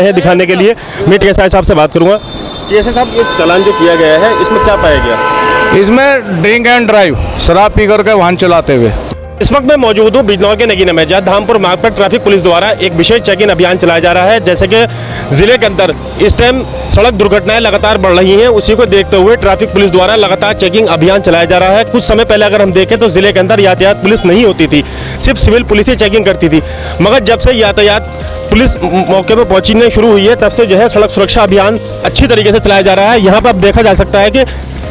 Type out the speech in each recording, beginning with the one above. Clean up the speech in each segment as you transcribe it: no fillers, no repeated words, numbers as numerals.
हैं दिखाने के लिए। मैं टीएसआई साहब से बात करूंगा। टीएसआई साहब, ये चालान जो किया गया है इसमें क्या पाया गया? इसमें ड्रिंक एंड ड्राइव, शराब पी करके वाहन चलाते हुए। इस वक्त मैं मौजूद हूँ बिजनौर के नगीना में, जहाँ धामपुर मार्ग पर ट्रैफिक पुलिस द्वारा एक विशेष चेकिंग अभियान चलाया जा रहा है। जैसे कि जिले के अंदर इस टाइम सड़क दुर्घटनाएं लगातार बढ़ रही हैं, उसी को देखते हुए ट्रैफिक पुलिस द्वारा लगातार चेकिंग अभियान चलाया जा रहा है। कुछ समय पहले अगर हम देखें तो जिले के अंदर यातायात पुलिस नहीं होती थी, सिर्फ सिविल पुलिस ही चेकिंग करती थी। मगर जब से यातायात पुलिस मौके पर पहुंचने शुरू हुई है, तब से जो है सड़क सुरक्षा अभियान अच्छी तरीके से चलाया जा रहा है। यहाँ पर अब देखा जा सकता है कि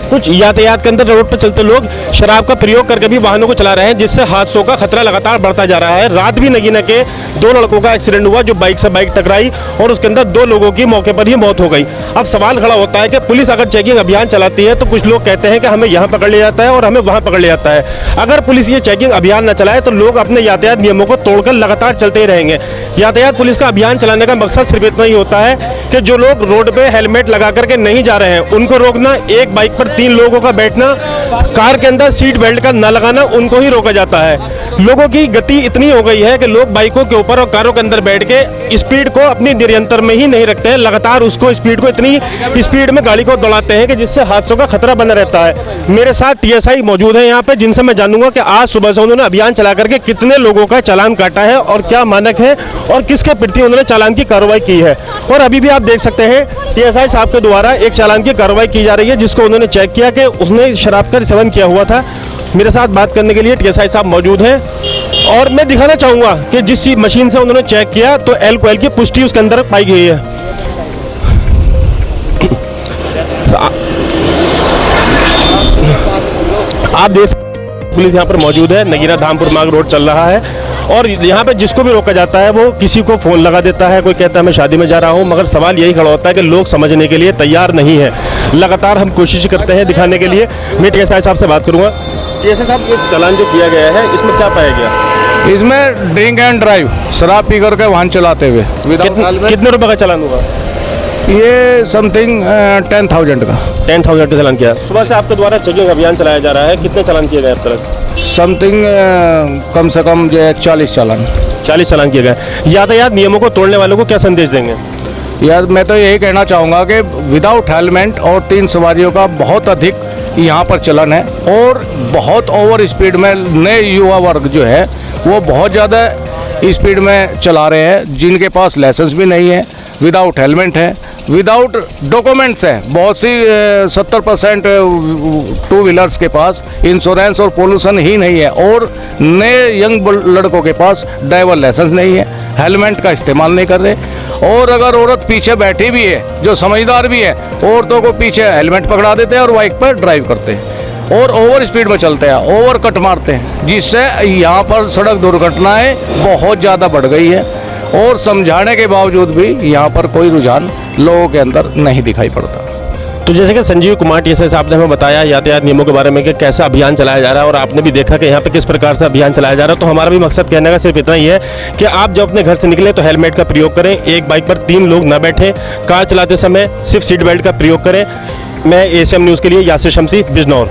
कुछ यातायात के अंदर रोड पर चलते लोग शराब का प्रयोग करके भी वाहनों को चला रहे हैं, जिससे हादसों का खतरा लगातार बढ़ता जा रहा है। रात भी नगीना के 2 लड़कों का एक्सीडेंट हुआ, जो बाइक से बाइक टकराई और उसके अंदर 2 लोगों की मौके पर ही मौत हो गई। अब सवाल खड़ा होता है कि पुलिस अगर चेकिंग अभियान चलाती है तो कुछ लोग कहते हैं कि हमें यहाँ पकड़ लिया जाता है और हमें वहाँ पकड़ लिया जाता है। अगर पुलिस ये चेकिंग अभियान न चलाए तो लोग अपने यातायात नियमों को तोड़कर लगातार चलते ही रहेंगे। यातायात पुलिस का अभियान चलाने का मकसद सिर्फ इतना ही होता है कि जो लोग रोड पे हेलमेट लगा करके नहीं जा रहे हैं उनको रोकना, एक बाइक पर 3 लोगों का बैठना, कार के अंदर सीट बेल्ट का न लगाना, उनको ही रोका जाता है। लोगों की गति इतनी हो गई है कि लोग बाइकों के ऊपर और कारों के अंदर बैठ के स्पीड को अपनी नियंत्रण में ही नहीं रखते हैं, लगातार उसको स्पीड को इतनी स्पीड में गाड़ी को दौड़ाते हैं कि जिससे हादसों का खतरा बना रहता है। मेरे साथ टीएसआई मौजूद है यहाँ पे, जिनसे मैं जानूंगा कि आज सुबह से उन्होंने अभियान चला करके कितने लोगों का चालान काटा है और क्या मानक है और किसके प्रति उन्होंने चालान की कार्रवाई की है। और अभी भी आप देख सकते हैं टीएसआई साहब के द्वारा एक चालान की कार्रवाई की जा रही है, जिसको उन्होंने चेक किया कि उसने शराब का सेवन किया हुआ था। मेरे साथ बात करने के लिए टीएसआई साहब मौजूद हैं और मैं दिखाना चाहूँगा कि जिस मशीन से उन्होंने चेक किया तो एल्कोहल की पुष्टि उसके अंदर पाई गई है। आप देख पुलिस यहाँ पर मौजूद है, नगीना धामपुर मार्ग रोड चल रहा है और यहाँ पे जिसको भी रोका जाता है वो किसी को फ़ोन लगा देता है, कोई कहता है मैं शादी में जा रहा हूँ, मगर सवाल यही खड़ा होता है कि लोग समझने के लिए तैयार नहीं है। लगातार हम कोशिश करते हैं दिखाने के लिए। मैं टीएसआई साहब से बात करूँगा। टीएसआई साहब, ये चालान जो किया गया है इसमें क्या पाया गया? इसमें ड्रिंक एंड ड्राइव, शराब पी करके वाहन चलाते हुए। कितने रुपए का चालान हुआ? ये समथिंग 10,000 का। 10,000 का चालान किया। सुबह से आपके द्वारा चेकिंग अभियान चलाया जा रहा है, कितने चालान किए गए अब तक? समथिंग कम से कम जो है 40 चालान। 40 चालान किए गए। यातायात नियमों को तोड़ने वालों को क्या संदेश देंगे? यार मैं तो यही कहना चाहूँगा कि विदाउट हेलमेट और 3 सवारियों का बहुत अधिक यहाँ पर चलन है और बहुत ओवर स्पीड में नए युवा वर्ग जो है वो बहुत ज़्यादा स्पीड में चला रहे हैं, जिनके पास लाइसेंस भी नहीं है, विदाउट हेलमेट है, विदाउट डॉक्यूमेंट्स है। बहुत सी 70% 2 व्हीलर्स के पास इंश्योरेंस और पोल्यूशन ही नहीं है और नए यंग लड़कों के पास ड्राइवर लाइसेंस नहीं है, हेलमेट का इस्तेमाल नहीं कर रहे। और अगर औरत पीछे बैठी भी है जो समझदार भी है, औरतों को पीछे हेलमेट पकड़ा देते हैं और बाइक पर ड्राइव करते हैं और ओवर स्पीड में चलते हैं, ओवर कट मारते हैं, जिससे यहाँ पर सड़क दुर्घटनाएं बहुत ज़्यादा बढ़ गई है और समझाने के बावजूद भी यहाँ पर कोई रुझान लोगों के अंदर नहीं दिखाई पड़ता। तो जैसे कि संजीव कुमार टीएसआई साहब ने हमें बताया यातायात नियमों के बारे में कि कैसा अभियान चलाया जा रहा है और आपने भी देखा कि यहाँ पे किस प्रकार से अभियान चलाया जा रहा है। तो हमारा भी मकसद कहने का सिर्फ इतना ही है कि आप जब अपने घर से निकले तो हेलमेट का प्रयोग करें, एक बाइक पर 3 लोग न बैठें, कार चलाते समय सिर्फ सीट बेल्ट का प्रयोग करें। मैं एशियन न्यूज़ के लिए यासिर शमसी, बिजनौर।